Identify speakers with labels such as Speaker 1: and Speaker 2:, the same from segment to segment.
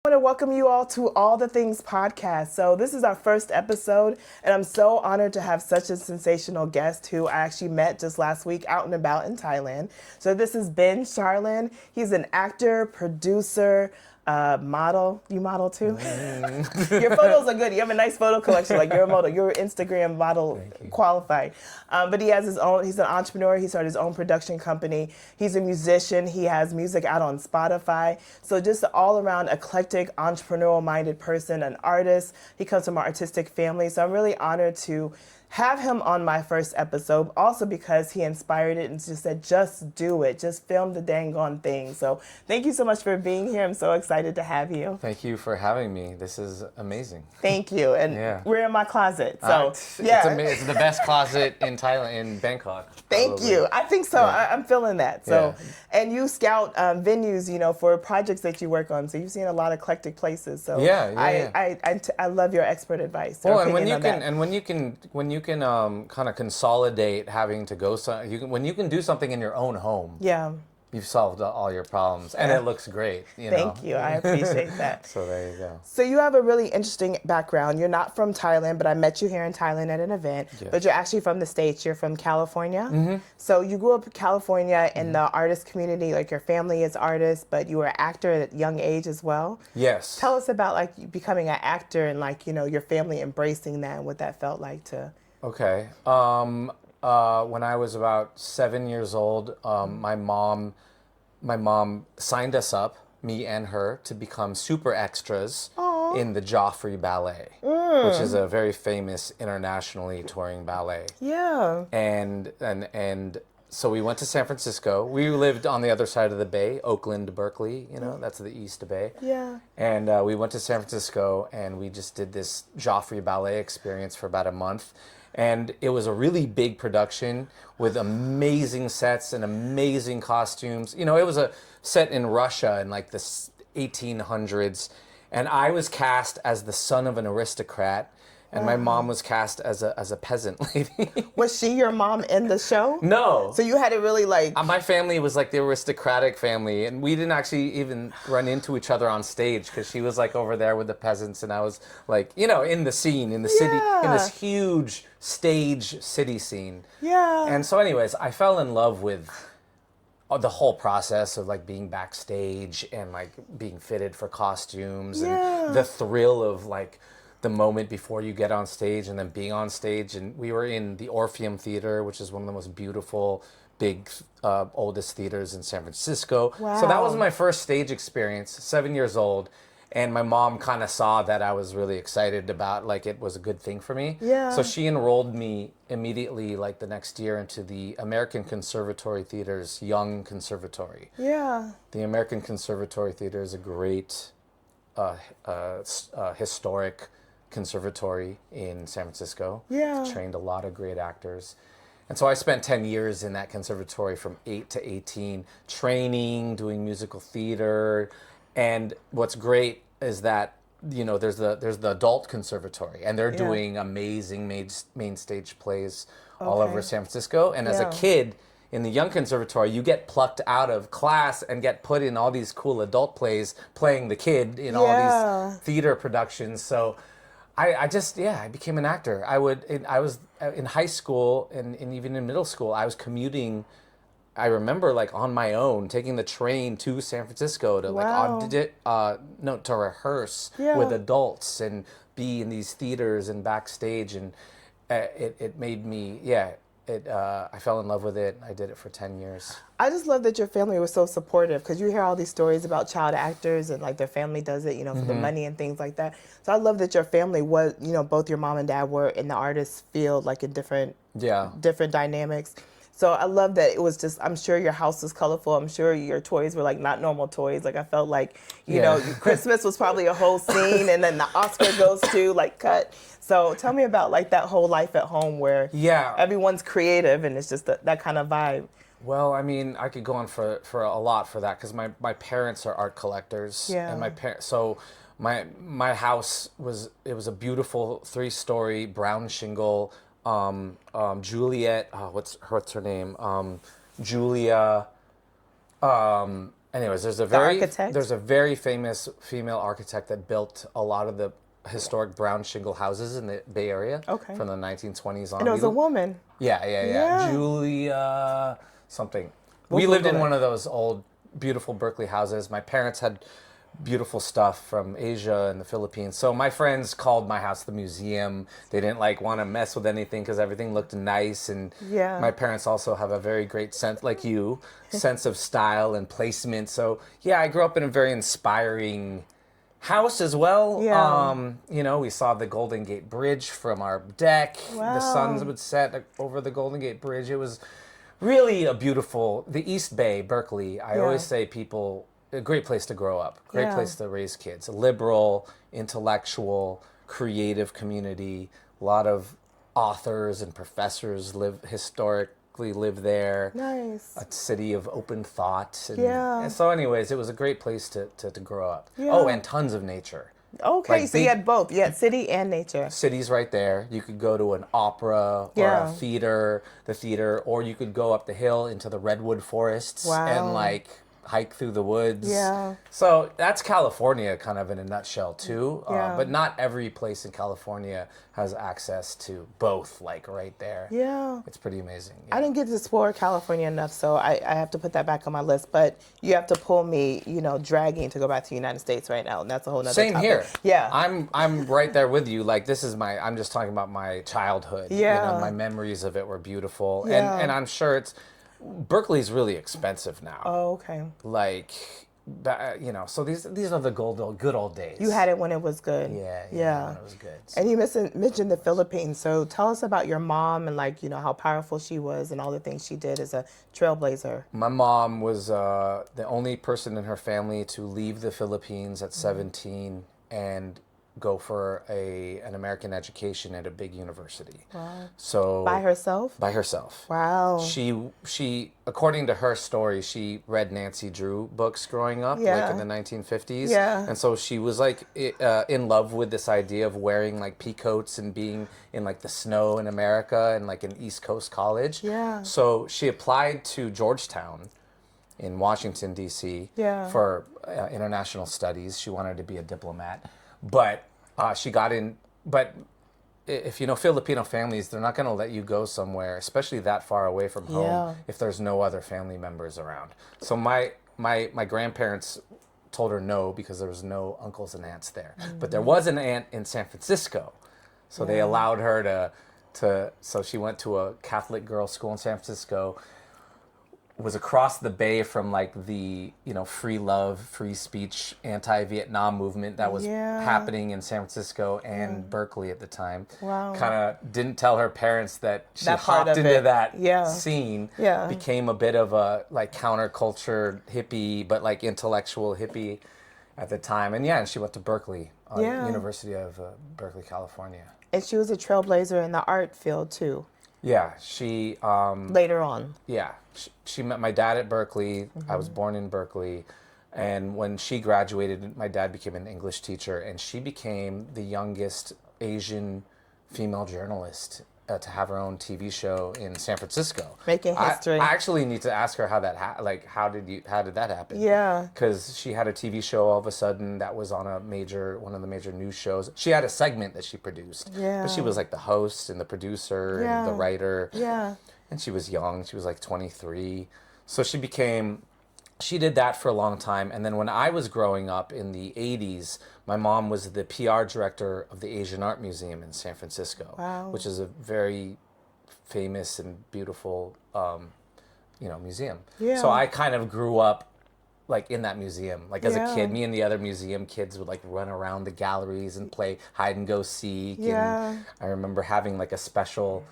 Speaker 1: I want to welcome you all to All the Things podcast. So this is our first episode, and I'm so honored to have such a sensational guest who I actually met just last week out and about in Thailand. So this is Ben Charlin. He's an actor, producer, model. You model too? Your photos are good. You have a nice photo collection. Like you're a model. You're Instagram model qualified. But he has his own. He's an entrepreneur. He started his own production company. He's a musician. He has music out on Spotify. So just an all-around eclectic, entrepreneurial-minded person, an artist. He comes from an artistic family. So I'm really honored to have him on my first episode, also because he inspired it and just said, just do it. Just film the dang on thing. So thank you so much for being here. I'm so excited to have you.
Speaker 2: Thank you for having me. This is amazing.
Speaker 1: Thank you. And we're in my closet. So
Speaker 2: it's the best closet in Thailand, in Bangkok.
Speaker 1: Thank you. I think so. Yeah. I'm feeling that. So, and you scout venues, you know, for projects that you work on. So you've seen a lot of eclectic places. So I love your expert advice.
Speaker 2: Well, and when you can kind of consolidate having to go when you can do something in your own home.
Speaker 1: Yeah.
Speaker 2: You've solved all your problems, and it looks great.
Speaker 1: Thank you. I appreciate that.
Speaker 2: So there you go.
Speaker 1: So you have a really interesting background. You're not from Thailand, but I met you here in Thailand at an event. Yeah. But you're actually from the States. You're from California. Mm-hmm. So you grew up in California in the artist community. Like your family is artists, but you were an actor at a young age as well.
Speaker 2: Yes.
Speaker 1: Tell us about like becoming an actor and like, you know, your family embracing that and what that felt like to.
Speaker 2: Okay. When I was about 7 years old, my mom signed us up, me and her, to become super extras in the Joffrey Ballet, which is a very famous internationally touring ballet.
Speaker 1: Yeah.
Speaker 2: And so we went to San Francisco. We lived on the other side of the bay, Oakland, Berkeley, you know, that's the East Bay.
Speaker 1: Yeah.
Speaker 2: And we went to San Francisco and we just did this Joffrey Ballet experience for about a month. And it was a really big production with amazing sets and amazing costumes. You know, it was a set in Russia in like the 1800s. And I was cast as the son of an aristocrat. And my mom was cast as a peasant lady.
Speaker 1: Was she your mom in the show?
Speaker 2: No.
Speaker 1: So you had to really like...
Speaker 2: My family was like the aristocratic family. And we didn't actually even run into each other on stage because she was like over there with the peasants. And I was like, you know, in the scene, in the city, in this huge stage city scene.
Speaker 1: Yeah.
Speaker 2: And so anyways, I fell in love with the whole process of like being backstage and like being fitted for costumes and the thrill of like the moment before you get on stage and then being on stage. And we were in the Orpheum Theater, which is one of the most beautiful, big, oldest theaters in San Francisco.
Speaker 1: Wow.
Speaker 2: So that was my first stage experience, 7 years old. And my mom kind of saw that I was really excited about, like it was a good thing for me.
Speaker 1: Yeah.
Speaker 2: So she enrolled me immediately, like the next year, into the American Conservatory Theater's Young Conservatory.
Speaker 1: Yeah.
Speaker 2: The American Conservatory Theater is a great, historic conservatory in San Francisco.
Speaker 1: Yeah.
Speaker 2: It's trained a lot of great actors. And so I spent 10 years in that conservatory from 8 to 18, training, doing musical theater. And what's great is that, you know, there's the adult conservatory, and they're doing amazing main stage plays all over San Francisco. And as a kid in the Young Conservatory, you get plucked out of class and get put in all these cool adult plays, playing the kid in all these theater productions. So I became an actor. I was in high school and even in middle school, I was commuting. I remember like on my own taking the train to San Francisco to to rehearse with adults and be in these theaters and backstage, and it made me I fell in love with it. I did it for 10 years.
Speaker 1: I just love that your family was so supportive, because you hear all these stories about child actors and like their family does it, you know, for the money and things like that. So I love that your family was, you know, both your mom and dad were in the artist field, like in different dynamics. So I love that it was just, I'm sure your house was colorful. I'm sure your toys were like not normal toys. Like I felt like, you know, Christmas was probably a whole scene, and then the Oscar goes to like cut. So tell me about like that whole life at home where everyone's creative and it's just that kind of vibe.
Speaker 2: Well, I mean, I could go on for a lot for that, because my parents are art collectors.
Speaker 1: Yeah.
Speaker 2: And so my house was a beautiful 3-story brown shingle. Juliet, what's her name? Julia, anyways,
Speaker 1: architect?
Speaker 2: there's a very famous female architect that built a lot of the historic brown shingle houses in the Bay Area from the 1920s on.
Speaker 1: And it was a woman.
Speaker 2: Yeah. Julia something.
Speaker 1: We'll
Speaker 2: We lived in
Speaker 1: Google it.
Speaker 2: one of those old, beautiful Berkeley houses. My parents had beautiful stuff from Asia and the Philippines. So my friends called my house the museum. They didn't like want to mess with anything because everything looked nice. And
Speaker 1: Yeah.
Speaker 2: my parents also have a very great sense, like you, sense of style and placement. So yeah, I grew up in a very inspiring house as well.
Speaker 1: Yeah.
Speaker 2: You know, we saw the Golden Gate Bridge from our deck.
Speaker 1: Wow.
Speaker 2: The sun would set over the Golden Gate Bridge. It was really a beautiful, the East Bay, Berkeley. I always say people, a great place to grow up, great place to raise kids. A liberal, intellectual, creative community. A lot of authors and professors historically live there.
Speaker 1: Nice.
Speaker 2: A city of open thought.
Speaker 1: Yeah.
Speaker 2: And so anyways, it was a great place to grow up.
Speaker 1: Yeah.
Speaker 2: Oh, and tons of nature.
Speaker 1: Okay,
Speaker 2: Like
Speaker 1: so you had both. You had city and nature.
Speaker 2: Cities right there. You could go to an opera or a theater, or you could go up the hill into the redwood forests and like hike through the woods.
Speaker 1: Yeah.
Speaker 2: So that's California kind of in a nutshell too.
Speaker 1: Yeah.
Speaker 2: But not every place in California has access to both, like right there.
Speaker 1: Yeah.
Speaker 2: It's pretty amazing.
Speaker 1: I didn't get to explore California enough, so I have to put that back on my list. But you have to pull me, dragging to go back to the United States right now, and that's a whole nother
Speaker 2: Same
Speaker 1: topic.
Speaker 2: here.
Speaker 1: Yeah.
Speaker 2: I'm right there with you. Like I'm just talking about my childhood.
Speaker 1: Yeah.
Speaker 2: My memories of it were beautiful.
Speaker 1: Yeah.
Speaker 2: And I'm sure Berkeley's really expensive now.
Speaker 1: Oh, okay.
Speaker 2: Like, so these are the good old days.
Speaker 1: You had it when it was good.
Speaker 2: Yeah. When it was good.
Speaker 1: And you mentioned the Philippines. So tell us about your mom and how powerful she was and all the things she did as a trailblazer.
Speaker 2: My mom was the only person in her family to leave the Philippines at 17 and go for an American education at a big university.
Speaker 1: Wow.
Speaker 2: So
Speaker 1: By herself?
Speaker 2: By herself.
Speaker 1: Wow.
Speaker 2: She according to her story, she read Nancy Drew books growing up, like in the 1950s.
Speaker 1: Yeah.
Speaker 2: And so she was like in love with this idea of wearing like peacoats and being in like the snow in America and like an East Coast college.
Speaker 1: Yeah.
Speaker 2: So she applied to Georgetown in Washington, D.C. For international studies. She wanted to be a diplomat. But she got in. But if you know Filipino families, they're not going to let you go somewhere, especially that far away from home, if there's no other family members around. So my grandparents told her no because there was no uncles and aunts there. But there was an aunt in San Francisco, so they allowed her to. So she went to a Catholic girls' school in San Francisco. Was across the bay from like the free love, free speech, anti-Vietnam movement that was happening in San Francisco and Berkeley at the time.
Speaker 1: Wow.
Speaker 2: Kind of didn't tell her parents that she
Speaker 1: That part
Speaker 2: hopped
Speaker 1: of
Speaker 2: into
Speaker 1: it.
Speaker 2: that scene.
Speaker 1: Yeah.
Speaker 2: Became a bit of a like counterculture hippie, but like intellectual hippie at the time. And she went to Berkeley, University of Berkeley, California.
Speaker 1: And she was a trailblazer in the art field too.
Speaker 2: Yeah, she
Speaker 1: later on.
Speaker 2: Yeah, she met my dad at Berkeley. I was born in Berkeley, and when she graduated, my dad became an English teacher, and she became the youngest Asian female journalist to have her own TV show in San Francisco.
Speaker 1: Making history.
Speaker 2: I actually need to ask her how that how did that happen?
Speaker 1: Yeah.
Speaker 2: Because she had a TV show all of a sudden that was on one of the major news shows. She had a segment that she produced.
Speaker 1: Yeah.
Speaker 2: But she was like the host and the producer and the writer.
Speaker 1: Yeah.
Speaker 2: And she was young. She was like 23. So she did that for a long time. And then when I was growing up in the 80s, my mom was the PR director of the Asian Art Museum in San Francisco, which is a very famous and beautiful, museum. Yeah. So I kind of grew up like in that museum. Like as a kid, me and the other museum kids would like run around the galleries and play hide and go seek.
Speaker 1: Yeah.
Speaker 2: And I remember having like a special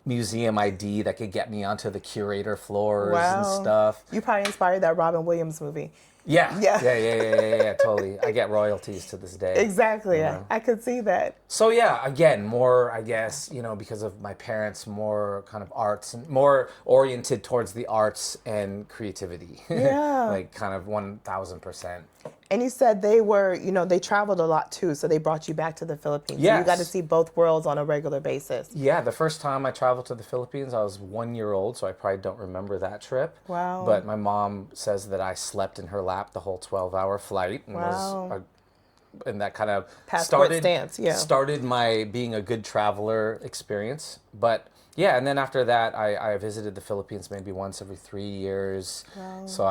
Speaker 2: museum ID that could get me onto the curator floors and stuff.
Speaker 1: You probably inspired that Robin Williams movie.
Speaker 2: Yeah, totally. I get royalties to this day.
Speaker 1: Exactly. I could see that.
Speaker 2: So again, more, I guess, because of my parents, more kind of arts and more oriented towards the arts and creativity.
Speaker 1: Yeah.
Speaker 2: Like kind of 1000%.
Speaker 1: And you said they were, you know, they traveled a lot too, so they brought you back to the Philippines.
Speaker 2: Yes.
Speaker 1: So you got to see both worlds on a regular basis.
Speaker 2: Yeah, the first time I traveled to the Philippines, I was 1 year old, so I probably don't remember that trip.
Speaker 1: Wow.
Speaker 2: But my mom says that I slept in her lap the whole 12-hour flight, and and that kind of
Speaker 1: Passport stamps, yeah.
Speaker 2: started my being a good traveler experience. But yeah, and then after that, I visited the Philippines maybe once every 3 years.
Speaker 1: Wow.
Speaker 2: So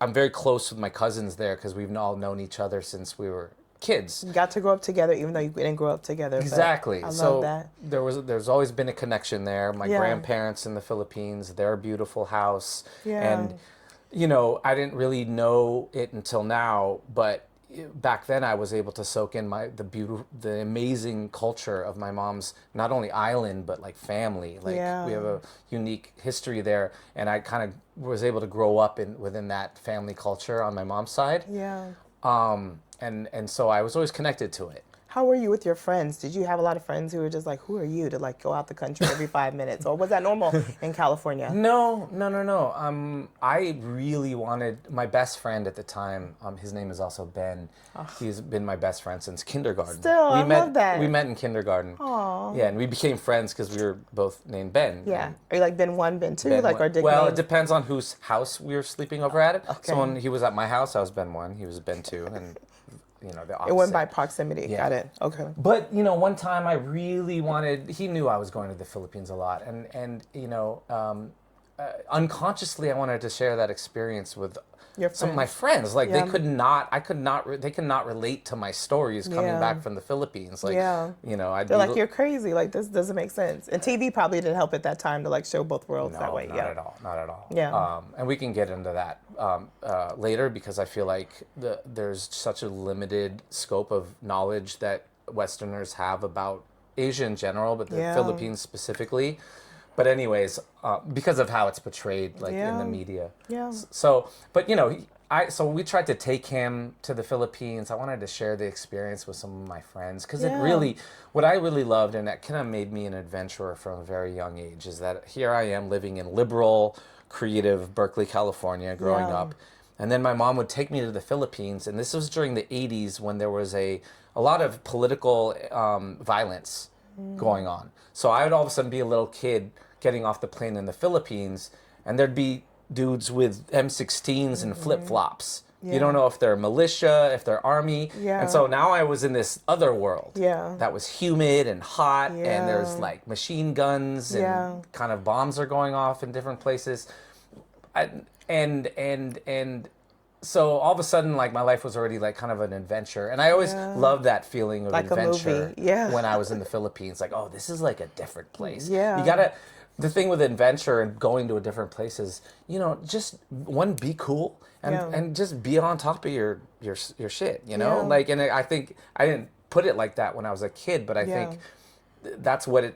Speaker 2: I'm very close with my cousins there because we've all known each other since we were kids.
Speaker 1: You got to grow up together, even though you didn't grow up together.
Speaker 2: Exactly.
Speaker 1: I love
Speaker 2: so
Speaker 1: that.
Speaker 2: There's always been a connection there. My
Speaker 1: Yeah.
Speaker 2: grandparents in the Philippines, their beautiful house,
Speaker 1: Yeah.
Speaker 2: and you know, I didn't really know it until now, but back then I was able to soak in the amazing culture of my mom's not only island but like family. Like
Speaker 1: Yeah.
Speaker 2: we have a unique history there, and I kind of was able to grow up within that family culture on my mom's side.
Speaker 1: Yeah.
Speaker 2: And so I was always connected to it.
Speaker 1: How were you with your friends? Did you have a lot of friends who were just like, who are you to like go out the country every 5 minutes? Or was that normal in California?
Speaker 2: No. I really wanted my best friend at the time. His name is also Ben. He's been my best friend since kindergarten.
Speaker 1: Still, I love that.
Speaker 2: We met in kindergarten.
Speaker 1: Aww.
Speaker 2: Yeah, and we became friends because we were both named Ben.
Speaker 1: Yeah. Are you like Ben 1, Ben 2?
Speaker 2: Ben
Speaker 1: Like
Speaker 2: one.
Speaker 1: our
Speaker 2: Well,
Speaker 1: nicknames?
Speaker 2: it depends on whose house we were sleeping over at.
Speaker 1: Okay.
Speaker 2: So when he was at my house, I was Ben 1. He was Ben 2, and you know the opposite.
Speaker 1: It went by proximity.
Speaker 2: Yeah.
Speaker 1: Got it. Okay.
Speaker 2: But you know, one time I really wanted. He knew I was going to the Philippines a lot, and you know, unconsciously I wanted to share that experience with
Speaker 1: Your
Speaker 2: some of my
Speaker 1: friends.
Speaker 2: friends. Like
Speaker 1: Yeah.
Speaker 2: they could not relate to my stories coming
Speaker 1: Yeah.
Speaker 2: back from the Philippines. Like
Speaker 1: Yeah.
Speaker 2: you know, I'd
Speaker 1: They're
Speaker 2: be
Speaker 1: like, you're crazy. Like, this doesn't make sense. And TV probably didn't help at that time to like show both worlds
Speaker 2: no,
Speaker 1: that way.
Speaker 2: not
Speaker 1: Yeah.
Speaker 2: at all, not at all.
Speaker 1: Yeah.
Speaker 2: And we can get into that later because I feel like there's such a limited scope of knowledge that Westerners have about Asia in general, but the
Speaker 1: Yeah.
Speaker 2: Philippines specifically. But anyways, because of how it's portrayed, like in the
Speaker 1: Yeah.
Speaker 2: media.
Speaker 1: Yeah.
Speaker 2: So, but you know, so we tried to take him to the Philippines. I wanted to share the experience with some of my friends because
Speaker 1: Yeah.
Speaker 2: it really, what I really loved, and that kind of made me an adventurer from a very young age, is that here I am living in liberal, creative Berkeley, California, growing
Speaker 1: Yeah.
Speaker 2: up. And then my mom would take me to the Philippines, and this was during the 80s when there was a lot of political violence going on. So I would all of a sudden be a little kid getting off the plane in the Philippines, and there'd be dudes with M16s and flip-flops. You
Speaker 1: Yeah.
Speaker 2: don't know if they're militia, if they're army.
Speaker 1: Yeah.
Speaker 2: And so now I was in this other world
Speaker 1: Yeah.
Speaker 2: that was humid and hot,
Speaker 1: Yeah.
Speaker 2: and there's like machine guns and
Speaker 1: Yeah.
Speaker 2: kind of bombs are going off in different places. And so all of a sudden, like my life was already like kind of an adventure, and I always
Speaker 1: Yeah.
Speaker 2: loved that feeling of
Speaker 1: Like a
Speaker 2: adventure.
Speaker 1: movie. Yeah.
Speaker 2: When I was in the Philippines, like, oh, this is like a different place.
Speaker 1: Yeah.
Speaker 2: You gotta. The thing with adventure and going to a different place is, you know, just be cool and
Speaker 1: Yeah.
Speaker 2: and just be on top of your shit. You know,
Speaker 1: Yeah.
Speaker 2: like, and I think I didn't put it like that when I was a kid, but I
Speaker 1: Yeah.
Speaker 2: think that's where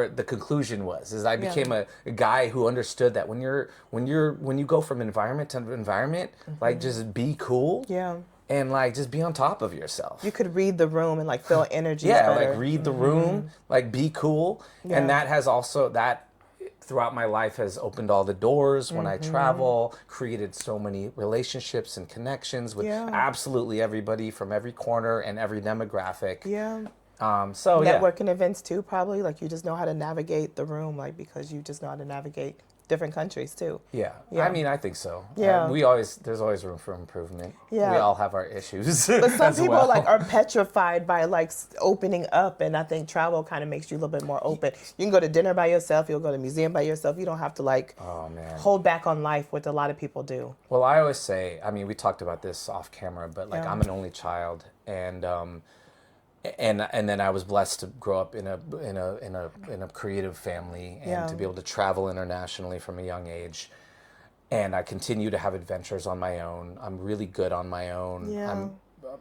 Speaker 2: the conclusion was, is I became a guy who understood that when you go from environment to environment, like just be cool
Speaker 1: Yeah.
Speaker 2: and like just be on top of yourself.
Speaker 1: You could read the room and like feel energy.
Speaker 2: Yeah,
Speaker 1: better.
Speaker 2: like read the room, like be cool.
Speaker 1: Yeah.
Speaker 2: And that has also throughout my life has opened all the doors when I travel, created so many relationships and connections with
Speaker 1: Yeah.
Speaker 2: absolutely everybody from every corner and every demographic.
Speaker 1: Yeah.
Speaker 2: So yeah.
Speaker 1: Networking events too, probably. Like you just know how to navigate the room, like because you just know how to navigate different countries too.
Speaker 2: Yeah.
Speaker 1: Yeah.
Speaker 2: I mean, I think so.
Speaker 1: Yeah.
Speaker 2: There's always room for improvement.
Speaker 1: Yeah.
Speaker 2: We all have our issues.
Speaker 1: But some
Speaker 2: as
Speaker 1: people
Speaker 2: well.
Speaker 1: like are petrified by like opening up, and I think travel kind of makes you a little bit more open. You can go to dinner by yourself. You'll go to a museum by yourself. You don't have to like
Speaker 2: Oh man.
Speaker 1: hold back on life, what a lot of people do.
Speaker 2: Well, I always say, I mean, we talked about this off camera, but like
Speaker 1: Yeah.
Speaker 2: I'm an only child, and then I was blessed to grow up in a creative family and
Speaker 1: Yeah.
Speaker 2: to be able to travel internationally from a young age. And I continue to have adventures on my own. I'm really good on my own.
Speaker 1: Yeah.
Speaker 2: I'm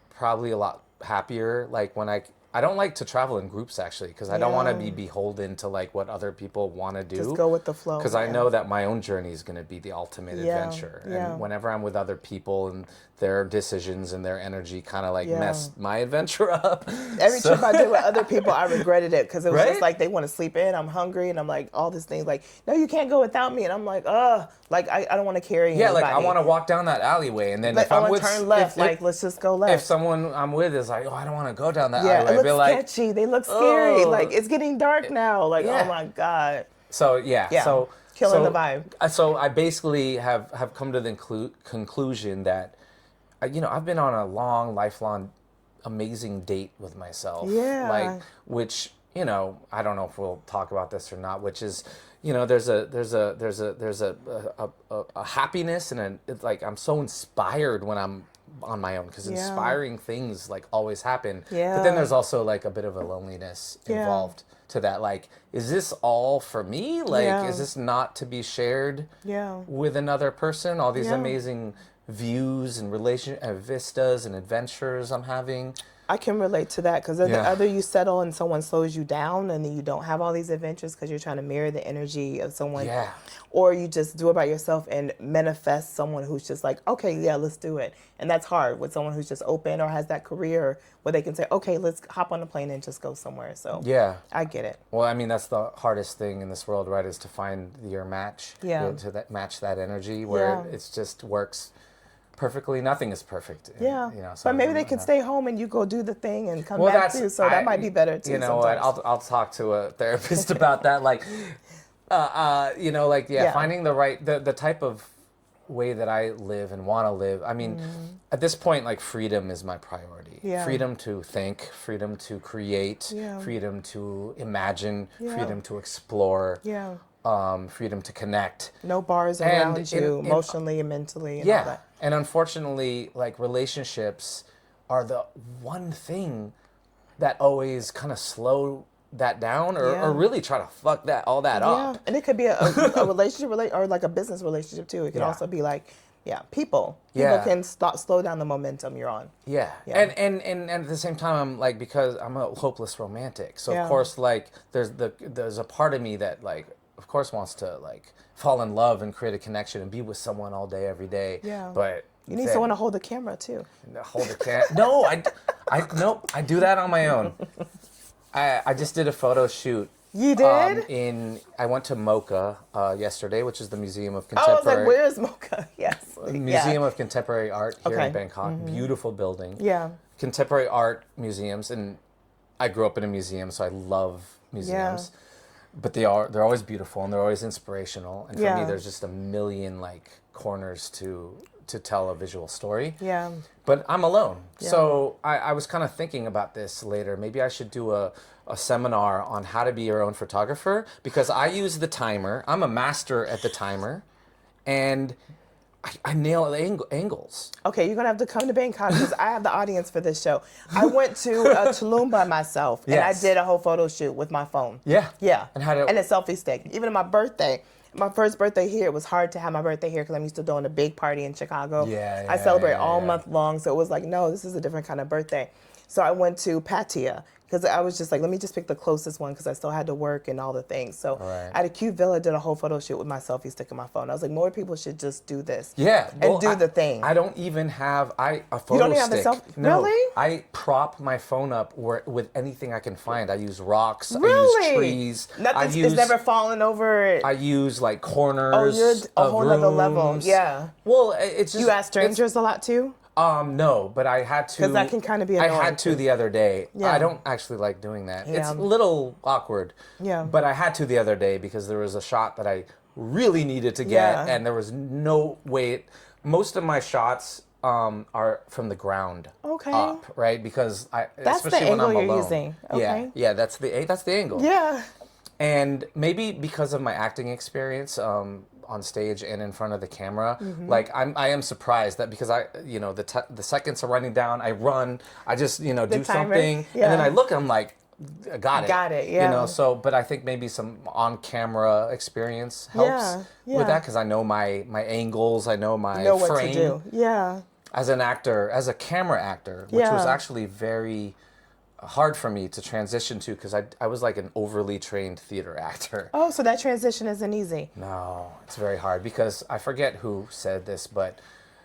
Speaker 2: probably a lot happier like when I don't like to travel in groups actually because I don't want to
Speaker 1: Yeah.
Speaker 2: be beholden to like what other people want to do.
Speaker 1: Just go with the flow.
Speaker 2: Because I
Speaker 1: yeah.
Speaker 2: know that my own journey is going to be the ultimate
Speaker 1: Yeah,
Speaker 2: adventure.
Speaker 1: yeah.
Speaker 2: And whenever I'm with other people and their decisions and their energy kind of like
Speaker 1: Yeah.
Speaker 2: mess my adventure up.
Speaker 1: Every
Speaker 2: So-
Speaker 1: trip I did with other people, I regretted it because it was
Speaker 2: Right?
Speaker 1: just like they want to sleep in. I'm hungry, and I'm like all these things like, no, you can't go without me, and I'm like, Like, I don't want to carry
Speaker 2: Yeah,
Speaker 1: anybody.
Speaker 2: like I want to walk down that alleyway, and then
Speaker 1: Like,
Speaker 2: if I'm with,
Speaker 1: turn left, let's just go left.
Speaker 2: If someone I'm with is like, oh, I don't want to go down that
Speaker 1: yeah,
Speaker 2: alleyway,
Speaker 1: it looks
Speaker 2: be like,
Speaker 1: sketchy. They look scary.
Speaker 2: "Oh."
Speaker 1: Like, it's getting dark now. Like,
Speaker 2: Yeah.
Speaker 1: oh my God.
Speaker 2: So yeah,
Speaker 1: Yeah. Killing the vibe.
Speaker 2: So I basically have come to the conclusion that, I've been on a lifelong, amazing date with myself.
Speaker 1: Yeah.
Speaker 2: Like, which, I don't know if we'll talk about this or not, which is, there's a happiness and it's like I'm so inspired when I'm on my own, because inspiring things like always happen.
Speaker 1: Yeah.
Speaker 2: But then there's also like a bit of a loneliness involved to that. Like, is this all for me? Like, is this not to be shared with another person? All these amazing views and vistas and adventures I'm having.
Speaker 1: I can relate to that, because either you settle and someone slows you down and then you don't have all these adventures because you're trying to mirror the energy of someone, or you just do it by yourself and manifest someone who's just like, okay, yeah, let's do it. And that's hard with someone who's just open or has that career where they can say, okay, let's hop on a plane and just go somewhere. So I get it.
Speaker 2: Well, I mean, that's the hardest thing in this world, right? Is to find your match, match that energy where it just works perfectly. Nothing is perfect.
Speaker 1: But maybe they can stay home and you go do the thing and come back too. So that might be better too.
Speaker 2: You know what? I'll talk to a therapist about that. Like, finding the right the type of way that I live and want to live. I mean, at this point, like, freedom is my priority. Freedom to think, freedom to create, freedom to imagine, freedom to explore. Freedom to connect.
Speaker 1: No bars around you emotionally and mentally and all that.
Speaker 2: And unfortunately, like, relationships are the one thing that always kind of slow that down or really try to fuck all that up.
Speaker 1: And it could be a relationship or like a business relationship too. It could also be like, people. People can slow down the momentum you're on.
Speaker 2: And at the same time, I'm like, because I'm a hopeless romantic. So of course, like, there's a part of me that, like, of course wants to, like, fall in love and create a connection and be with someone all day, every day. But
Speaker 1: you need someone to hold the camera too.
Speaker 2: Hold the camera? No, I do that on my own. I just did a photo shoot.
Speaker 1: You did?
Speaker 2: I went to MoCA yesterday, which is the Museum of Contemporary.
Speaker 1: I was like, where is MoCA? Yes.
Speaker 2: Museum of Contemporary Art here in Bangkok. Beautiful building. Contemporary art museums, and I grew up in a museum, so I love museums. But they're always beautiful and they're always inspirational. And for me, there's just a million, like, corners to tell a visual story. But I'm alone. So I was kind of thinking about this later. Maybe I should do a seminar on how to be your own photographer, because I use the timer. I'm a master at the timer, and I nail angles.
Speaker 1: Okay, you're going to have to come to Bangkok, because I have the audience for this show. I went to Tulum by myself, and I did a whole photo shoot with my phone.
Speaker 2: Yeah.
Speaker 1: And a selfie stick. Even on my birthday, my first birthday here, it was hard to have my birthday here because I'm used to doing a big party in Chicago. I celebrate all month long, so it was like, no, this is a different kind of birthday. So I went to Pattaya, because I was just like, let me just pick the closest one, because I still had to work and all the things. So I had a cute villa, did a whole photo shoot with my selfie stick in my phone. I was like, more people should just do this. And do the thing.
Speaker 2: I don't even have a photo stick.
Speaker 1: You don't even have a selfie?
Speaker 2: No,
Speaker 1: really?
Speaker 2: I prop my phone up with anything I can find. I use rocks.
Speaker 1: Really?
Speaker 2: I use trees.
Speaker 1: It's never fallen over.
Speaker 2: I use, like, corners.
Speaker 1: Oh, you're a whole
Speaker 2: rooms.
Speaker 1: other level. Yeah.
Speaker 2: Well, it's just.
Speaker 1: You ask strangers a lot too?
Speaker 2: No, but I had to.
Speaker 1: Because that can kind of be annoying.
Speaker 2: I had to the other day. I don't actually like doing that. It's a little awkward. But I had to the other day because there was a shot that I really needed to get, and there was no way. Most of my shots are from the ground up, right? Because
Speaker 1: that's
Speaker 2: especially
Speaker 1: the angle
Speaker 2: when I'm
Speaker 1: you're
Speaker 2: alone.
Speaker 1: using. Okay.
Speaker 2: Yeah, that's the angle.
Speaker 1: Yeah.
Speaker 2: And maybe because of my acting experience, on stage and in front of the camera, like, I am surprised that, because the seconds are running down, I run, I just do
Speaker 1: timer,
Speaker 2: something, and then I look, I'm like, I got it, so, but I think maybe some on-camera experience helps with that, because I know my angles, I know my frame.
Speaker 1: What to do.
Speaker 2: As an actor, as a camera actor, which was actually very hard for me to transition to, because I was like an overly trained theater actor.
Speaker 1: Oh, so that transition isn't easy.
Speaker 2: No, it's very hard, because I forget who said this, but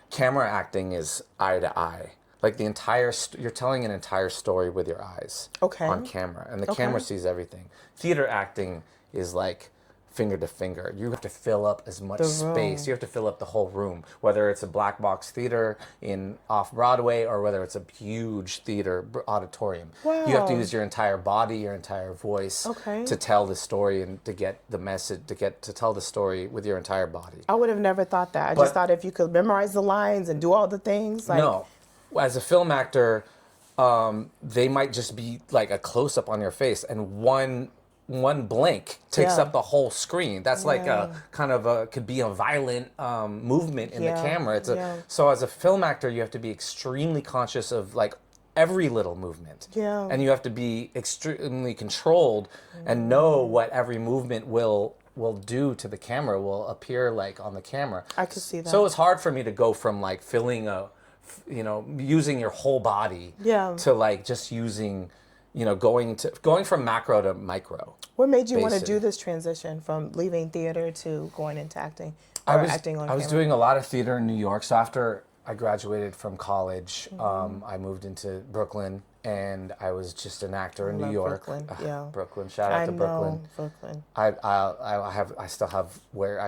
Speaker 2: camera acting is eye to eye. Like, the entire you're telling an entire story with your eyes on camera, and the camera sees everything. Theater acting is like finger to finger. You have to fill up as much
Speaker 1: The
Speaker 2: space.
Speaker 1: room.
Speaker 2: You have to fill up the whole room, whether it's a black box theater in off Broadway or whether it's a huge theater auditorium. You have to
Speaker 1: Wow.
Speaker 2: use your entire body, your entire voice
Speaker 1: Okay.
Speaker 2: to tell the story and to get the message, to tell the story with your entire body.
Speaker 1: I would have never thought that. I just thought if you could memorize the lines and do all the things, like
Speaker 2: No, as a film actor, they might just be like a close up on your face, and one blink takes
Speaker 1: Yeah.
Speaker 2: up the whole screen. That's like a kind of a could be a violent movement in the
Speaker 1: Yeah.
Speaker 2: camera. It's
Speaker 1: Yeah.
Speaker 2: so as a film actor, you have to be extremely conscious of like every little movement.
Speaker 1: Yeah.
Speaker 2: And you have to be extremely controlled and know what every movement will do to the camera, will appear like on the camera.
Speaker 1: I could see that.
Speaker 2: So it's hard for me to go from like using your whole body
Speaker 1: Yeah.
Speaker 2: to like just using, going from macro to micro.
Speaker 1: What made you want to
Speaker 2: Basic.
Speaker 1: do this transition from leaving theater to going into acting?
Speaker 2: I
Speaker 1: Or
Speaker 2: was
Speaker 1: acting on
Speaker 2: I was
Speaker 1: camera?
Speaker 2: doing a lot of theater in New York. So after I graduated from college,
Speaker 1: Mm-hmm.
Speaker 2: I moved into Brooklyn, and I was just an actor in New
Speaker 1: love
Speaker 2: York.
Speaker 1: Brooklyn, yeah.
Speaker 2: Brooklyn. Shout out
Speaker 1: I
Speaker 2: to
Speaker 1: know
Speaker 2: Brooklyn.
Speaker 1: Brooklyn.
Speaker 2: I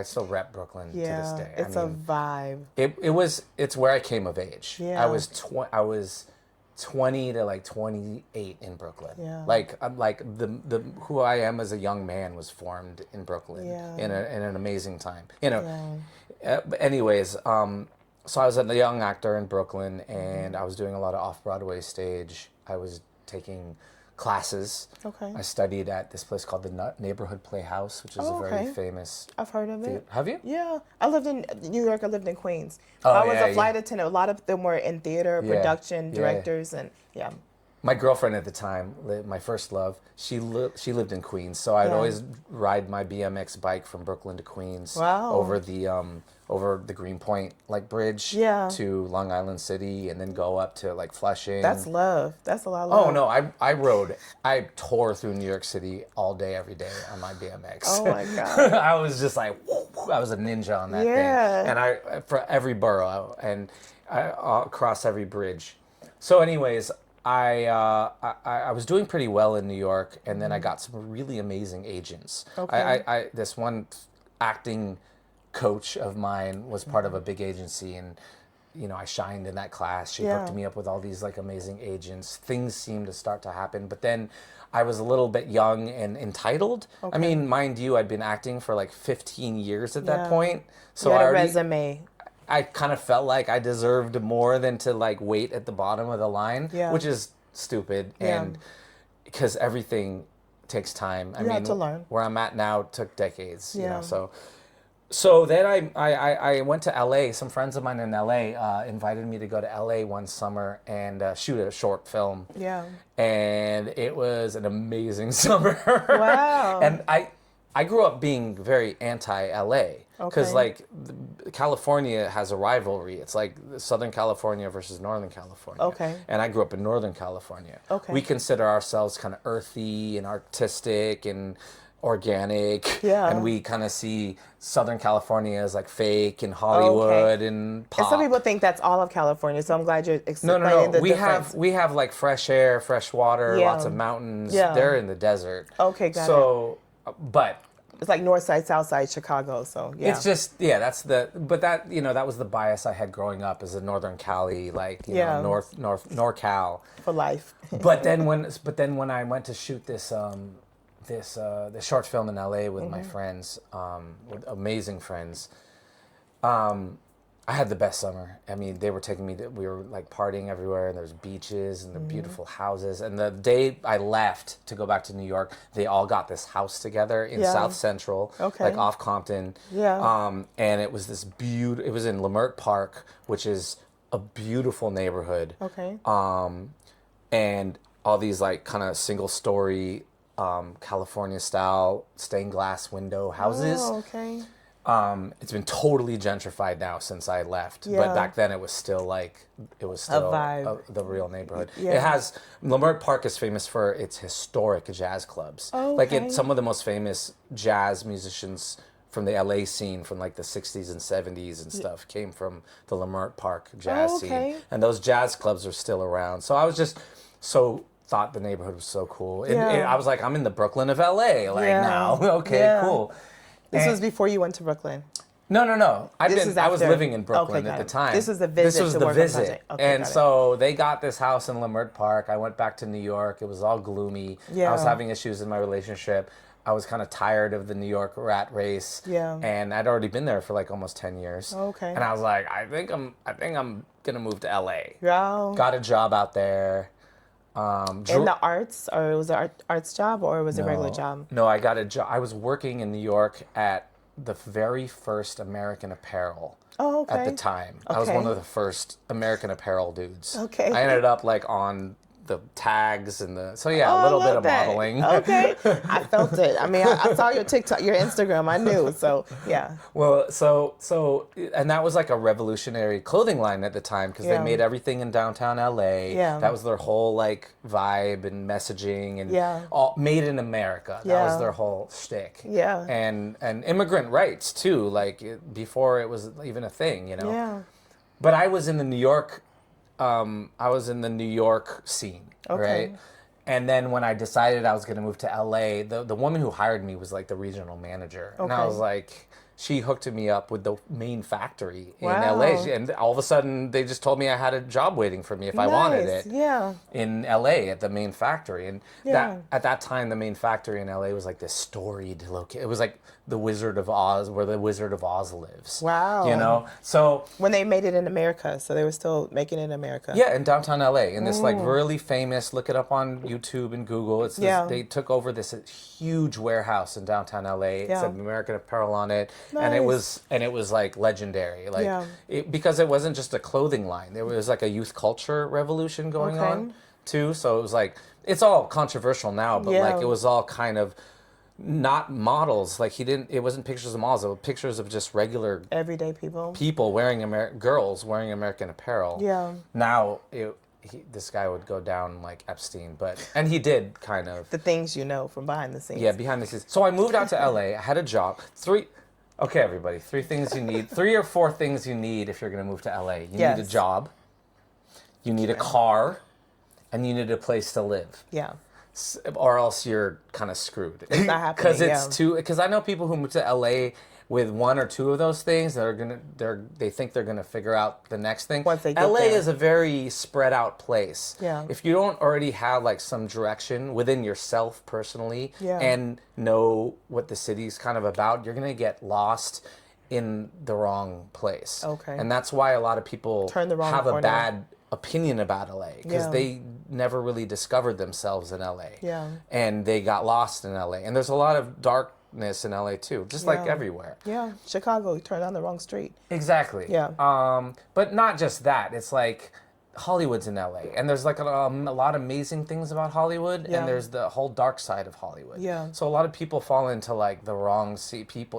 Speaker 2: still rep Brooklyn
Speaker 1: Yeah,
Speaker 2: to this day.
Speaker 1: it's a vibe.
Speaker 2: It's where I came of age.
Speaker 1: Yeah.
Speaker 2: I was 20 to like 28 in Brooklyn.
Speaker 1: Yeah.
Speaker 2: Like I'm like the who I am as a young man was formed in Brooklyn
Speaker 1: Yeah.
Speaker 2: in an amazing time. But anyways, so I was a young actor in Brooklyn, and I was doing a lot of off-Broadway stage. I was taking classes.
Speaker 1: Okay.
Speaker 2: I studied at this place called the Neighborhood Playhouse, which is
Speaker 1: Oh,
Speaker 2: a very
Speaker 1: okay.
Speaker 2: famous
Speaker 1: I've heard of
Speaker 2: theater.
Speaker 1: it.
Speaker 2: Have you?
Speaker 1: Yeah, I lived in New York. I lived in Queens.
Speaker 2: Oh,
Speaker 1: I was
Speaker 2: yeah,
Speaker 1: a flight attendant. A lot of them were in theater,
Speaker 2: Yeah,
Speaker 1: production,
Speaker 2: yeah.
Speaker 1: directors, and yeah.
Speaker 2: My girlfriend at the time, my first love, she lived in Queens, so I'd
Speaker 1: Yeah.
Speaker 2: always ride my BMX bike from Brooklyn to Queens
Speaker 1: Wow.
Speaker 2: over the Greenpoint like bridge
Speaker 1: Yeah.
Speaker 2: to Long Island City, and then go up to like Flushing.
Speaker 1: That's love. That's a lot of love.
Speaker 2: Oh no, I tore through New York City all day, every day on my BMX.
Speaker 1: Oh my God.
Speaker 2: I was just like, I was a ninja on that
Speaker 1: Yeah.
Speaker 2: thing, and I for every borough and across every bridge. So, anyways, I was doing pretty well in New York, and then I got some really amazing agents.
Speaker 1: Okay.
Speaker 2: I this one acting coach of mine was part of a big agency, and I shined in that class. She
Speaker 1: Yeah.
Speaker 2: hooked me up with all these like amazing agents. Things seemed to start to happen, but then I was a little bit young and entitled. I mean, mind you, I'd been acting for like 15 years at
Speaker 1: Yeah.
Speaker 2: that point. So
Speaker 1: You had
Speaker 2: I
Speaker 1: a
Speaker 2: already,
Speaker 1: resume.
Speaker 2: I kind of felt like I deserved more than to like wait at the bottom of the line,
Speaker 1: Yeah.
Speaker 2: which is stupid.
Speaker 1: Yeah.
Speaker 2: And because everything takes time. I
Speaker 1: You
Speaker 2: mean,
Speaker 1: have to learn.
Speaker 2: where I'm at now took decades.
Speaker 1: Yeah.
Speaker 2: So then I went to LA. Some friends of mine in LA invited me to go to LA one summer and shoot a short film.
Speaker 1: Yeah.
Speaker 2: And it was an amazing summer.
Speaker 1: Wow.
Speaker 2: And I grew up being very anti-LA because
Speaker 1: Okay.
Speaker 2: like California has a rivalry. It's like Southern California versus Northern California.
Speaker 1: Okay.
Speaker 2: And I grew up in Northern California.
Speaker 1: Okay.
Speaker 2: We consider ourselves kind of earthy and artistic and organic.
Speaker 1: Yeah.
Speaker 2: And we kind of see Southern California as like fake and Hollywood and pop.
Speaker 1: And some people think that's all of California, so I'm glad you're
Speaker 2: No,
Speaker 1: explaining the
Speaker 2: We
Speaker 1: difference.
Speaker 2: have like fresh air, fresh water,
Speaker 1: Yeah.
Speaker 2: lots of mountains.
Speaker 1: Yeah.
Speaker 2: They're in the desert.
Speaker 1: Okay, got
Speaker 2: so, but
Speaker 1: It's like North Side, South Side, Chicago. So yeah.
Speaker 2: it's just that's but that that was the bias I had growing up as a Northern Cali, like
Speaker 1: Yeah.
Speaker 2: North NorCal.
Speaker 1: for life.
Speaker 2: But then when I went to shoot this short film in LA with my friends, with amazing friends, I had the best summer. I mean, they were taking me we were like partying everywhere, and there's beaches and the beautiful houses. And the day I left to go back to New York, they all got this house together in
Speaker 1: Yeah.
Speaker 2: South Central,
Speaker 1: Okay.
Speaker 2: like off Compton.
Speaker 1: Yeah.
Speaker 2: And it was this it was in Leimert Park, which is a beautiful neighborhood.
Speaker 1: Okay.
Speaker 2: And all these like kind of single story California style stained glass window houses.
Speaker 1: Oh, okay.
Speaker 2: It's been totally gentrified now since I left,
Speaker 1: Yeah.
Speaker 2: but back then it was still
Speaker 1: vibe.
Speaker 2: the real neighborhood.
Speaker 1: Yeah.
Speaker 2: It has Leimert Park is famous for its historic jazz clubs.
Speaker 1: Oh,
Speaker 2: Like
Speaker 1: okay.
Speaker 2: some of the most famous jazz musicians from the LA scene from like the 60s and 70s and stuff came from the Leimert Park jazz
Speaker 1: Oh, okay.
Speaker 2: scene. And those jazz clubs are still around. So I was just thought the neighborhood was so cool.
Speaker 1: Yeah.
Speaker 2: I was like, I'm in the Brooklyn of LA
Speaker 1: Yeah.
Speaker 2: now. Okay,
Speaker 1: Yeah.
Speaker 2: cool.
Speaker 1: This was before you went to Brooklyn.
Speaker 2: No. I was
Speaker 1: after.
Speaker 2: living in Brooklyn
Speaker 1: Okay,
Speaker 2: at
Speaker 1: got
Speaker 2: the
Speaker 1: it.
Speaker 2: time.
Speaker 1: This was the visit
Speaker 2: This was
Speaker 1: to
Speaker 2: the
Speaker 1: work on
Speaker 2: visit.
Speaker 1: project. Okay,
Speaker 2: And
Speaker 1: got it.
Speaker 2: so they got this house in Leimert Park. I went back to New York. It was all gloomy.
Speaker 1: Yeah.
Speaker 2: I was having issues in my relationship. I was kind of tired of the New York rat race.
Speaker 1: Yeah.
Speaker 2: And I'd already been there for like almost 10 years.
Speaker 1: Okay.
Speaker 2: And I was like, I think I'm gonna move to LA.
Speaker 1: Wow.
Speaker 2: Got a job out there.
Speaker 1: In the arts, or was it an arts job, or was it a regular job?
Speaker 2: No, I got a job. I was working in New York at the very first American Apparel.
Speaker 1: Oh, okay.
Speaker 2: At the time. I was
Speaker 1: Okay.
Speaker 2: one of the first American Apparel dudes.
Speaker 1: Okay.
Speaker 2: I ended up like on the tags and a
Speaker 1: Oh,
Speaker 2: little
Speaker 1: I
Speaker 2: bit
Speaker 1: love
Speaker 2: of
Speaker 1: that.
Speaker 2: modeling.
Speaker 1: Okay. I felt it. I mean, I saw your TikTok, your Instagram. I knew. So, yeah.
Speaker 2: Well, and that was like a revolutionary clothing line at the time because
Speaker 1: Yeah.
Speaker 2: they made everything in downtown LA.
Speaker 1: Yeah.
Speaker 2: That was their whole like vibe and messaging and
Speaker 1: Yeah.
Speaker 2: all made in America. That
Speaker 1: Yeah.
Speaker 2: was their whole shtick.
Speaker 1: Yeah.
Speaker 2: And immigrant rights too, like before it was even a thing, you know.
Speaker 1: Yeah.
Speaker 2: But I was in the New York scene,
Speaker 1: Okay.
Speaker 2: right? And then when I decided I was going to move to LA, the woman who hired me was like the regional manager. And I
Speaker 1: Okay.
Speaker 2: was like, she hooked me up with the main factory in
Speaker 1: Wow.
Speaker 2: LA. And all of a sudden, they just told me I had a job waiting for me if I wanted
Speaker 1: Nice.
Speaker 2: it
Speaker 1: Yeah.
Speaker 2: in LA at the main factory. And
Speaker 1: Yeah.
Speaker 2: at that time, the main factory in LA was like this storied location. It was like the Wizard of Oz, where the Wizard of Oz lives.
Speaker 1: Wow.
Speaker 2: You know? So
Speaker 1: When they made it in America, so they were still making it in America.
Speaker 2: yeah, in downtown LA, in this like really famous. Look it up on YouTube and Google. It's this,
Speaker 1: Yeah.
Speaker 2: they took over this huge warehouse in downtown LA. It
Speaker 1: Yeah.
Speaker 2: said American Apparel on it, and it was like legendary. Like
Speaker 1: Yeah.
Speaker 2: because it wasn't just a clothing line. There was like a youth culture revolution going
Speaker 1: Okay.
Speaker 2: on too. So it was like it's all controversial now, but
Speaker 1: Yeah.
Speaker 2: like it was all kind of not models. Like it wasn't pictures of models. It was pictures of just regular
Speaker 1: Everyday people.
Speaker 2: people wearing girls wearing American Apparel.
Speaker 1: Yeah.
Speaker 2: Now this guy would go down like Epstein, and he did kind of.
Speaker 1: The things you know from behind the scenes.
Speaker 2: Yeah, behind the scenes. So I moved out to LA. I had a job. Okay, everybody. 3 things you need. 3 or 4 things you need if you're going to move to LA. You need a
Speaker 1: Yes.
Speaker 2: job. You need a car, and you need a place to live.
Speaker 1: Yeah.
Speaker 2: Or else you're kind of screwed.
Speaker 1: It's not happening.
Speaker 2: Because I know people who move to LA with 1 or 2 of those things that they think they're gonna figure out the next thing.
Speaker 1: Once they get
Speaker 2: LA
Speaker 1: there.
Speaker 2: is a very spread out place.
Speaker 1: Yeah.
Speaker 2: If you don't already have like some direction within yourself personally
Speaker 1: Yeah.
Speaker 2: and know what the city's kind of about, you're gonna get lost in the wrong place.
Speaker 1: Okay.
Speaker 2: And that's why a lot of people
Speaker 1: Turn the wrong
Speaker 2: have
Speaker 1: corner.
Speaker 2: a bad opinion about LA because
Speaker 1: Yeah.
Speaker 2: they never really discovered themselves in LA.
Speaker 1: Yeah.
Speaker 2: And they got lost in LA. And there's a lot of darkness in LA too, just like
Speaker 1: Yeah.
Speaker 2: everywhere.
Speaker 1: Yeah. Chicago, you turned down the wrong street.
Speaker 2: Exactly.
Speaker 1: Yeah.
Speaker 2: But not just that. It's like Hollywood's in LA, and there's like a lot of amazing things about Hollywood,
Speaker 1: Yeah.
Speaker 2: and there's the whole dark side of Hollywood.
Speaker 1: Yeah.
Speaker 2: So a lot of people fall into like the wrong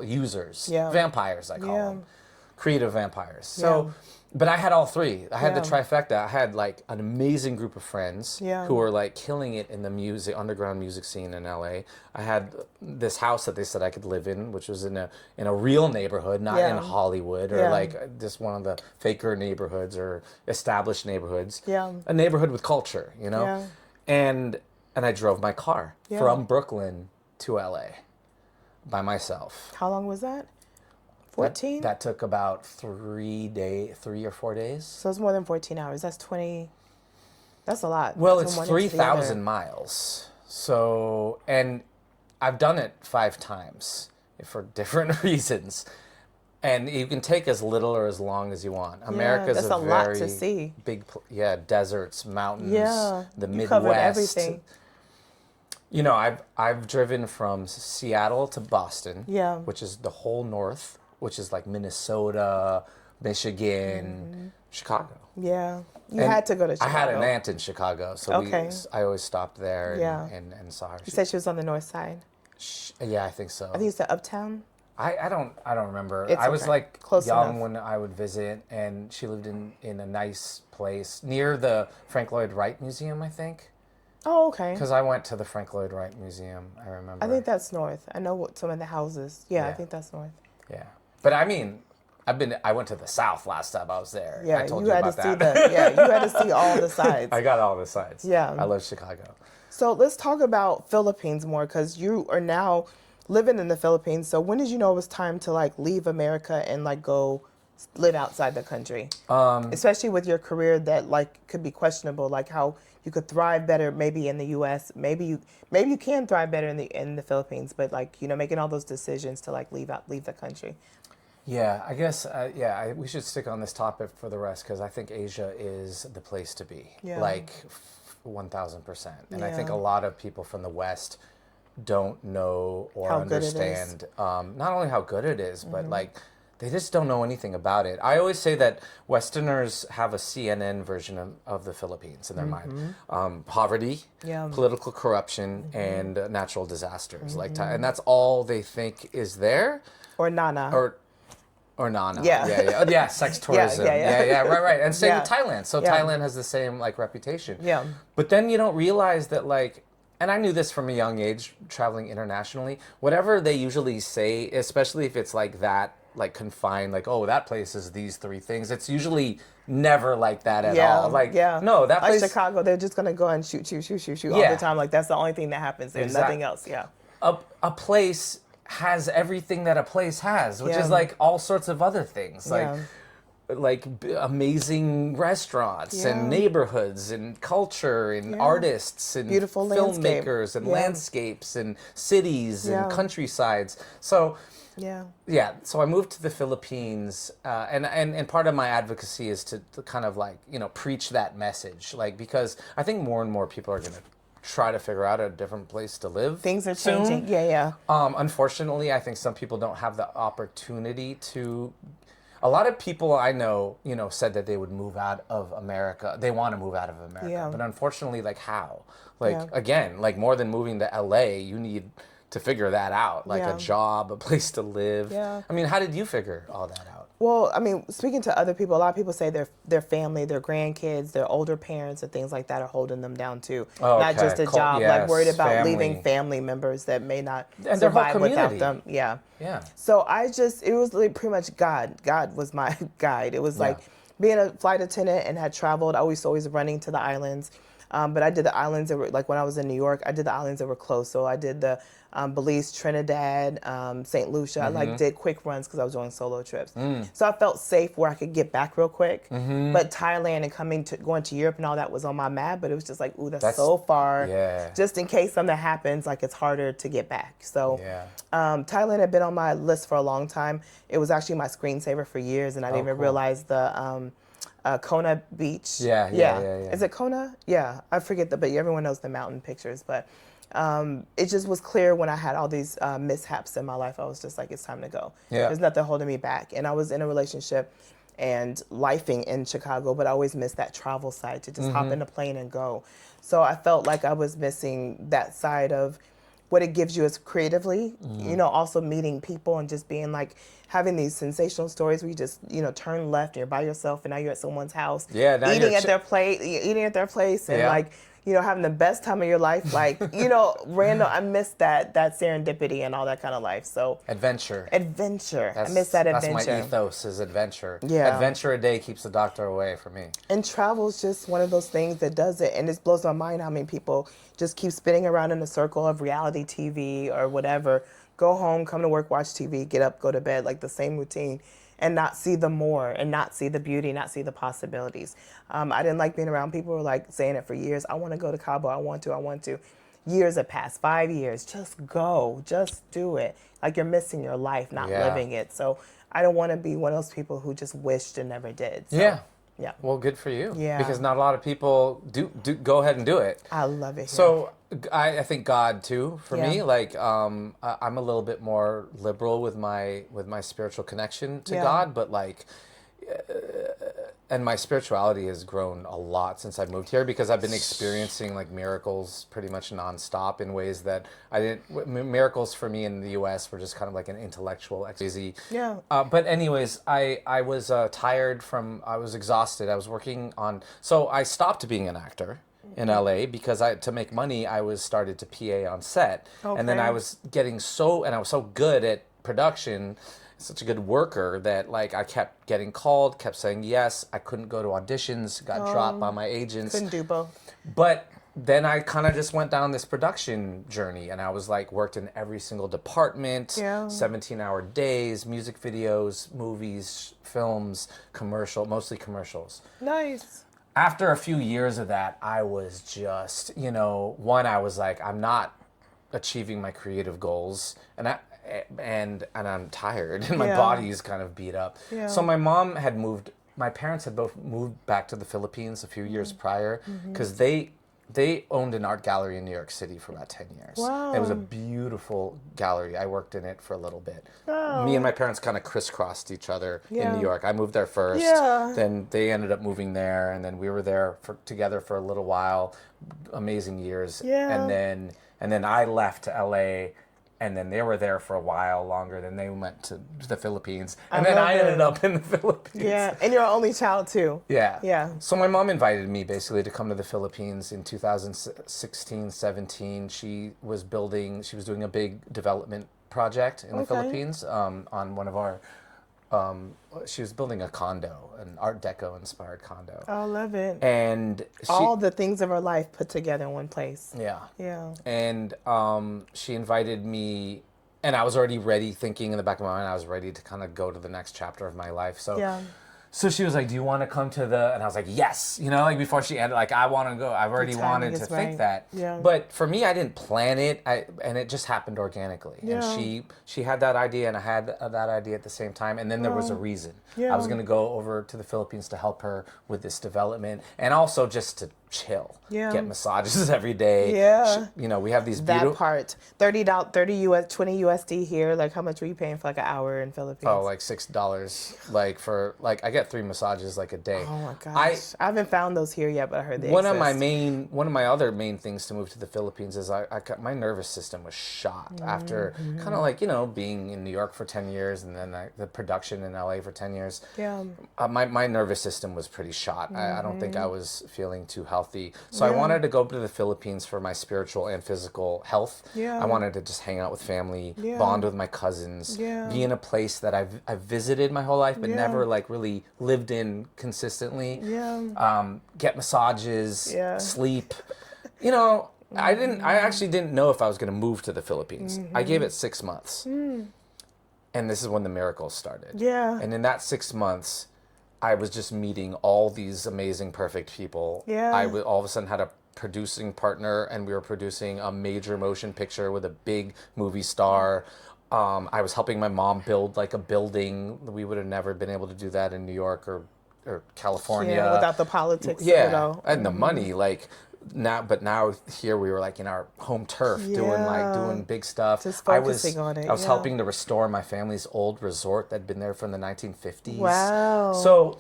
Speaker 2: users,
Speaker 1: Yeah.
Speaker 2: vampires I call
Speaker 1: Yeah.
Speaker 2: them, creative vampires. So.
Speaker 1: Yeah.
Speaker 2: But I had all 3. I had the
Speaker 1: Yeah.
Speaker 2: trifecta. I had like an amazing group of friends
Speaker 1: Yeah.
Speaker 2: who were like killing it in the underground music scene in LA. I had this house that they said I could live in, which was in a real neighborhood, not in
Speaker 1: Yeah.
Speaker 2: Hollywood or
Speaker 1: Yeah.
Speaker 2: like just one of the faker neighborhoods or established neighborhoods.
Speaker 1: Yeah.
Speaker 2: A neighborhood with culture, you know?
Speaker 1: Yeah.
Speaker 2: And I drove my car
Speaker 1: Yeah.
Speaker 2: from Brooklyn to LA by myself.
Speaker 1: How long was that? 14?
Speaker 2: That took about 3 or 4 days.
Speaker 1: So it's more than 14 hours. That's 20. That's a lot.
Speaker 2: Well,
Speaker 1: From
Speaker 2: it's
Speaker 1: one end to the other.
Speaker 2: 3,000 miles. So, and I've done it 5 times for different reasons. And you can take as little or as long as you want. America's
Speaker 1: that's
Speaker 2: a
Speaker 1: a lot
Speaker 2: very
Speaker 1: to see.
Speaker 2: big, deserts, mountains,
Speaker 1: Yeah.
Speaker 2: the
Speaker 1: You
Speaker 2: Midwest.
Speaker 1: covered everything.
Speaker 2: You know, I've driven from Seattle to Boston,
Speaker 1: Yeah.
Speaker 2: which is the whole north, which is like Minnesota, Michigan, Chicago.
Speaker 1: Yeah. You
Speaker 2: And
Speaker 1: had to go to Chicago.
Speaker 2: I had an aunt in Chicago, so
Speaker 1: Okay.
Speaker 2: I always stopped there and,
Speaker 1: Yeah.
Speaker 2: and saw her.
Speaker 1: You said she was on the north side.
Speaker 2: Yeah, I think so.
Speaker 1: I think you said uptown.
Speaker 2: I don't remember.
Speaker 1: It's
Speaker 2: I was
Speaker 1: okay.
Speaker 2: like
Speaker 1: Close
Speaker 2: young
Speaker 1: enough.
Speaker 2: when I would visit, and she lived in a nice place near the Frank Lloyd Wright Museum, I think.
Speaker 1: Oh, okay.
Speaker 2: Because I went to the Frank Lloyd Wright Museum, I remember.
Speaker 1: I think that's north. I know what some of the houses. Yeah, I
Speaker 2: Yeah.
Speaker 1: think that's north.
Speaker 2: Yeah, but I mean, I went to the South last time I was there.
Speaker 1: Yeah,
Speaker 2: I told
Speaker 1: you
Speaker 2: you
Speaker 1: had
Speaker 2: about
Speaker 1: to see
Speaker 2: that.
Speaker 1: you had to see all the sides.
Speaker 2: I got all the sides.
Speaker 1: Yeah.
Speaker 2: I love Chicago.
Speaker 1: So let's talk about Philippines more because you are now living in the Philippines. So when did you know it was time to like leave America and like go live outside the country? Especially with your career that like could be questionable, like how you could thrive better maybe in the U.S. Maybe you can thrive better in the Philippines, but like making all those decisions to like leave the country.
Speaker 2: Yeah, I guess, we should stick on this topic for the rest because I think Asia is the place to be.
Speaker 1: Yeah.
Speaker 2: Like 1,000%. And I think a
Speaker 1: Yeah.
Speaker 2: lot of people from the West don't know or
Speaker 1: How good it is.
Speaker 2: understand not only how good it is, but like they just don't know anything about it. I always say that Westerners have a CNN version of the Philippines in their mind. Poverty,
Speaker 1: Yeah.
Speaker 2: political corruption, and natural disasters. And that's all they think is there.
Speaker 1: Or Nana.
Speaker 2: Or Nana.
Speaker 1: Yeah.
Speaker 2: Yeah, sex tourism.
Speaker 1: Yeah.
Speaker 2: Right. And same
Speaker 1: Yeah.
Speaker 2: with Thailand. So
Speaker 1: Yeah.
Speaker 2: Thailand has the same like reputation.
Speaker 1: Yeah.
Speaker 2: But then you don't realize that like, and I knew this from a young age traveling internationally, whatever they usually say, especially if it's like that, like confined, like, oh, that place is these three things. It's usually never like that at all. Like, no, that
Speaker 1: like
Speaker 2: place.
Speaker 1: Chicago, they're just gonna go and shoot all
Speaker 2: Yeah.
Speaker 1: the time. Like that's the only thing that happens. There's nothing else. Yeah.
Speaker 2: A place has everything that a place has, which
Speaker 1: Yeah.
Speaker 2: is like all sorts of other things,
Speaker 1: Yeah.
Speaker 2: like amazing restaurants
Speaker 1: Yeah.
Speaker 2: and neighborhoods and culture and artists and
Speaker 1: Beautiful landscape.
Speaker 2: filmmakers and
Speaker 1: Yeah.
Speaker 2: landscapes and cities
Speaker 1: Yeah.
Speaker 2: and countrysides. So
Speaker 1: Yeah.
Speaker 2: so I moved to the Philippines, and part of my advocacy is to kind of like preach that message, like because I think more and more people are gonna try to figure out a different place to live.
Speaker 1: Things are
Speaker 2: soon.
Speaker 1: changing. Yeah.
Speaker 2: Unfortunately, I think some people don't have the opportunity to. A lot of people I know, said that they would move out of America. They want to move out of America,
Speaker 1: Yeah.
Speaker 2: but unfortunately, like how? Like
Speaker 1: Yeah.
Speaker 2: again, like more than moving to LA, you need to figure that out, like
Speaker 1: Yeah.
Speaker 2: a job, a place to live.
Speaker 1: Yeah.
Speaker 2: I mean, how did you figure all that out?
Speaker 1: Well, I mean, speaking to other people, a lot of people say their family, their grandkids, their older parents, and things like that are holding them down too.
Speaker 2: Oh,
Speaker 1: Not
Speaker 2: okay.
Speaker 1: just a
Speaker 2: Cool.
Speaker 1: job,
Speaker 2: Yes,
Speaker 1: like worried about
Speaker 2: family.
Speaker 1: leaving family members that may not
Speaker 2: And their whole
Speaker 1: survive without
Speaker 2: community.
Speaker 1: them. Yeah.
Speaker 2: Yeah.
Speaker 1: So it was like pretty much God. God was my guide. It was like being a flight attendant and had traveled. I was always running to the islands. But I did the islands that were, like when I was in New York, I did the islands that were close. So I did the Belize, Trinidad, St. Lucia. I like did quick runs because I was doing solo trips. So I felt safe where I could get back real quick. But Thailand and going to Europe and all that was on my map. But it was just like, ooh, that's so far.
Speaker 2: Yeah.
Speaker 1: Just in case something happens, like it's harder to get back. So
Speaker 2: Yeah.
Speaker 1: Thailand had been on my list for a long time. It was actually my screensaver for years, and I didn't even
Speaker 2: cool.
Speaker 1: realize the Kona Beach.
Speaker 2: Yeah.
Speaker 1: Is it Kona? Yeah, I forget but everyone knows the mountain pictures. But it just was clear when I had all these mishaps in my life. I was just like, it's time to go.
Speaker 2: Yeah.
Speaker 1: There's nothing holding me back. And I was in a relationship and lifing in Chicago, but I always missed that travel side to just hop in a plane and go. So I felt like I was missing that side of what it gives you as creatively, also meeting people and just being like having these sensational stories where you just, turn left and you're by yourself and now you're at someone's house.
Speaker 2: Yeah, now
Speaker 1: eating
Speaker 2: you're
Speaker 1: at their place and like, having the best time of your life. Like, random, I miss that serendipity and all that kind of life. So
Speaker 2: Adventure.
Speaker 1: I miss that adventure.
Speaker 2: That's my ethos is adventure.
Speaker 1: Yeah.
Speaker 2: Adventure a day keeps the doctor away for me.
Speaker 1: And travel is just one of those things that does it. And it blows my mind how many people just keep spinning around in a circle of reality TV or whatever. Go home, come to work, watch TV, get up, go to bed, like the same routine, and not see the more and not see the beauty, not see the possibilities. I didn't like being around people who were like saying it for years. I want to go to Cabo. I want to. Years have passed, 5 years. Just go, just do it. Like you're missing your life, not living it. So I don't want to be one of those people who just wished and never did. So,
Speaker 2: Yeah.
Speaker 1: Well,
Speaker 2: good for you.
Speaker 1: Yeah.
Speaker 2: Because not a lot of people do go ahead and do it.
Speaker 1: I love it.
Speaker 2: So I think God too for me.
Speaker 1: Yeah.
Speaker 2: Like I'm a little bit more liberal with my spiritual connection to
Speaker 1: Yeah.
Speaker 2: God, but like. And my spirituality has grown a lot since I moved here because I've been experiencing like miracles pretty much nonstop in ways that I didn't. Miracles for me in the U.S. were just kind of like an intellectual exercise.
Speaker 1: Yeah.
Speaker 2: But anyways, I was tired from. I was exhausted. I was working on. So I stopped being an actor in LA because to make money I was started to PA on set, and then
Speaker 1: Okay.
Speaker 2: I was getting I was so good at production. Such a good worker that like I kept getting called, kept saying yes. I couldn't go to auditions, got dropped by my agents.
Speaker 1: Couldn't do both.
Speaker 2: But then I kind of just went down this production journey, and I was like worked in every single department,
Speaker 1: Yeah.
Speaker 2: 17-hour days, music videos, movies, films, mostly commercials.
Speaker 1: Nice.
Speaker 2: After a few years of that, I was just, I was like, I'm not achieving my creative goals, and I'm tired, and my
Speaker 1: Yeah.
Speaker 2: body's kind of beat up.
Speaker 1: Yeah.
Speaker 2: So my parents had both moved back to the Philippines a few years prior, because they owned an art gallery in New York City for about 10 years.
Speaker 1: Wow.
Speaker 2: It was a beautiful gallery. I worked in it for a little bit.
Speaker 1: Oh.
Speaker 2: Me and my parents kind of crisscrossed each other in
Speaker 1: Yeah.
Speaker 2: New York. I moved there first.
Speaker 1: Yeah.
Speaker 2: Then they ended up moving there, and then we were there together for a little while. Amazing years.
Speaker 1: Yeah.
Speaker 2: And then I left to LA, and then they were there for a while longer. Then they went to the Philippines, and then I ended up in the Philippines.
Speaker 1: Yeah, and you're an only child too.
Speaker 2: Yeah.
Speaker 1: Yeah.
Speaker 2: So my mom invited me basically to come to the Philippines in 2016, 17. She was doing a big development project in the
Speaker 1: Okay.
Speaker 2: Philippines on one of our, she was building a condo, an Art Deco inspired condo.
Speaker 1: I love it.
Speaker 2: And
Speaker 1: All the things of our life put together in one place.
Speaker 2: yeah.
Speaker 1: Yeah.
Speaker 2: And she invited me, and I was already ready, thinking in the back of my mind, I was ready to kind of go to the next chapter of my life. So
Speaker 1: Yeah.
Speaker 2: So she was like, do you want to come to and I was like, yes. Before she ended, like, I want to go. I've already wanted to think that.
Speaker 1: Yeah.
Speaker 2: But for me, I didn't plan it, and it just happened organically.
Speaker 1: Yeah.
Speaker 2: And she had that idea, and I had that idea at the same time. And then there was a reason.
Speaker 1: Yeah.
Speaker 2: I was going to go over to the Philippines to help her with this development, and also just to chill.
Speaker 1: Yeah.
Speaker 2: Get massages every day.
Speaker 1: Yeah.
Speaker 2: We have these
Speaker 1: That
Speaker 2: beautiful...
Speaker 1: part. $20 USD here. Like, how much were you paying for like an hour in Philippines?
Speaker 2: Oh, like $6. I get 3 massages like a day.
Speaker 1: Oh my gosh. I haven't found those here yet, but I heard they
Speaker 2: One
Speaker 1: exist.
Speaker 2: of my other main things to move to the Philippines is my nervous system was shot after kind of like, being in New York for 10 years, and then the production in LA for 10 years.
Speaker 1: Yeah.
Speaker 2: My nervous system was pretty shot. I don't think I was feeling too healthy. So I wanted to go to the Philippines for my spiritual and physical health.
Speaker 1: Yeah.
Speaker 2: I wanted to just hang out with family,
Speaker 1: Yeah.
Speaker 2: bond with my cousins,
Speaker 1: Yeah.
Speaker 2: be in a place that I've visited my whole life, but
Speaker 1: Yeah.
Speaker 2: never like really lived in consistently.
Speaker 1: Yeah.
Speaker 2: Get massages,
Speaker 1: Yeah.
Speaker 2: sleep. I actually didn't know if I was going to move to the Philippines. I gave it 6 months. And this is when the miracles started.
Speaker 1: Yeah.
Speaker 2: And in that 6 months, I was just meeting all these amazing, perfect people.
Speaker 1: Yeah.
Speaker 2: I all of a sudden had a producing partner, and we were producing a major motion picture with a big movie star. I was helping my mom build like a building. We would have never been able to do that in New York or California.
Speaker 1: Yeah, without the politics.
Speaker 2: Yeah, and the money, like now here we were like in our home turf doing big stuff.
Speaker 1: Just focusing on it.
Speaker 2: I was helping to restore my family's old resort that'd been there from the 1950s.
Speaker 1: Wow.
Speaker 2: So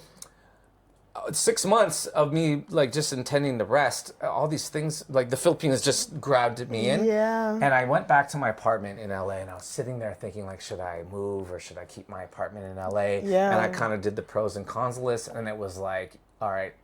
Speaker 2: 6 months of me like just intending to rest, all these things, like the Philippines just grabbed me in.
Speaker 1: Yeah.
Speaker 2: And I went back to my apartment in LA, and I was sitting there thinking, like, should I move or should I keep my apartment in LA?
Speaker 1: Yeah.
Speaker 2: And I kind of did the pros and cons list, and it was like, all right,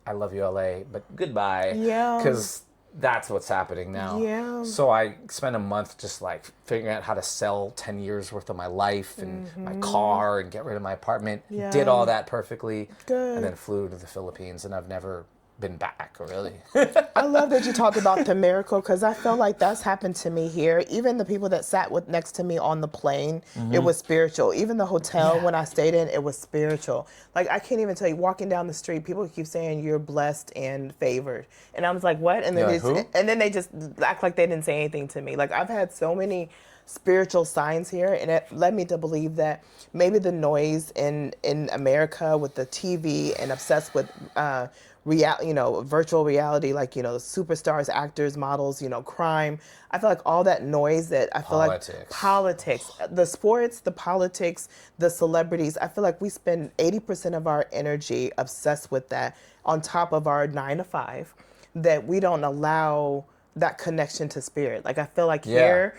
Speaker 2: I love you, LA, but goodbye.
Speaker 1: Yeah.
Speaker 2: Because that's what's happening now.
Speaker 1: Yeah.
Speaker 2: So I spent a month just like figuring out how to sell 10 years worth of my life and my car and get rid of my apartment.
Speaker 1: Yeah.
Speaker 2: Did all that perfectly.
Speaker 1: Good.
Speaker 2: And then flew to the Philippines, and I've never been back, really.
Speaker 1: I love that you talked about the miracle, because I feel like that's happened to me here. Even the people that sat next to me on the plane, it was spiritual. Even the hotel when I stayed in, it was spiritual. Like, I can't even tell you, walking down the street, people keep saying you're blessed and favored. And I was like, what? And then, they just act like they didn't say anything to me. Like, I've had so many spiritual signs here, and it led me to believe that maybe the noise in America with the TV and obsessed with virtual reality, like, the superstars, actors, models, crime. I feel like all that noise that I feel politics, the sports, the politics, the celebrities, I feel like we spend 80% of our energy obsessed with that on top of our 9 to 5, that we don't allow that connection to spirit. Like, I feel like here